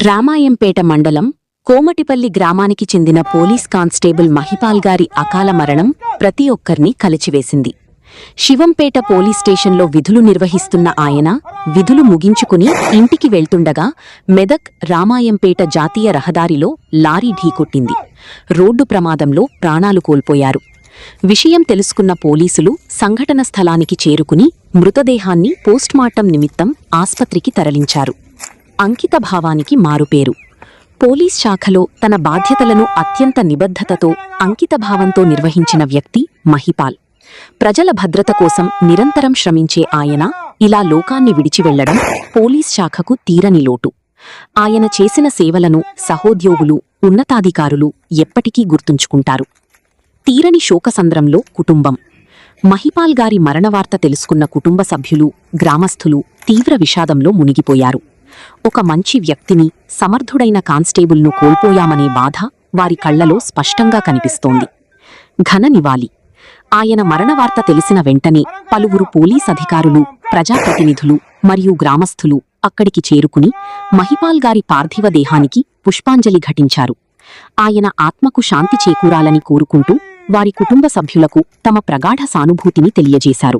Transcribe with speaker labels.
Speaker 1: రామాయంపేట మండలం కోమటిపల్లి గ్రామానికి చెందిన పోలీస్ కానిస్టేబుల్ మహిపాల్ గారి అకాల మరణం ప్రతి ఒక్కర్నీ కలిచివేసింది. శివంపేట పోలీస్ స్టేషన్లో విధులు నిర్వహిస్తున్న ఆయన విధులు ముగించుకుని ఇంటికి వెళ్తుండగా మెదక్ రామాయంపేట జాతీయ రహదారిలో లారీ ఢీకొట్టింది. రోడ్డు ప్రమాదంలో ప్రాణాలు కోల్పోయారు. విషయం తెలుసుకున్న పోలీసులు సంఘటన స్థలానికి చేరుకుని మృతదేహాన్ని పోస్ట్మార్టం నిమిత్తం ఆస్పత్రికి తరలించారు. అంకితభావానికి మారుపేరు. పోలీస్ శాఖలో తన బాధ్యతలను అత్యంత నిబద్ధతతో అంకితభావంతో నిర్వహించిన వ్యక్తి మహిపాల్. ప్రజల భద్రత కోసం నిరంతరం శ్రమించే ఆయన ఇలా లోకాన్ని విడిచివెళ్లడం పోలీస్ శాఖకు తీరని లోటు. ఆయన చేసిన సేవలను సహోద్యోగులు, ఉన్నతాధికారులు ఎప్పటికీ గుర్తుంచుకుంటారు. తీరని శోకసంద్రంలో కుటుంబం. మహిపాల్ గారి మరణవార్త తెలుసుకున్న కుటుంబ సభ్యులు, గ్రామస్థులు తీవ్ర విషాదంలో మునిగిపోయారు. ఒక మంచి వ్యక్తిని, సమర్థుడైన కానిస్టేబుల్ను కోల్పోయామనే బాధ వారి కళ్లలో స్పష్టంగా కనిపిస్తోంది. ఘన నివాళి. ఆయన మరణవార్త తెలిసిన వెంటనే పలువురు పోలీస్ అధికారులు, ప్రజాప్రతినిధులు మరియు గ్రామస్థులు అక్కడికి చేరుకుని మహిపాల్ గారి పార్థివ దేహానికి పుష్పాంజలి ఘటించారు. ఆయన ఆత్మకు శాంతి చేకూరాలని కోరుకుంటూ వారి కుటుంబ సభ్యులకు తమ ప్రగాఢ సానుభూతిని తెలియజేశారు.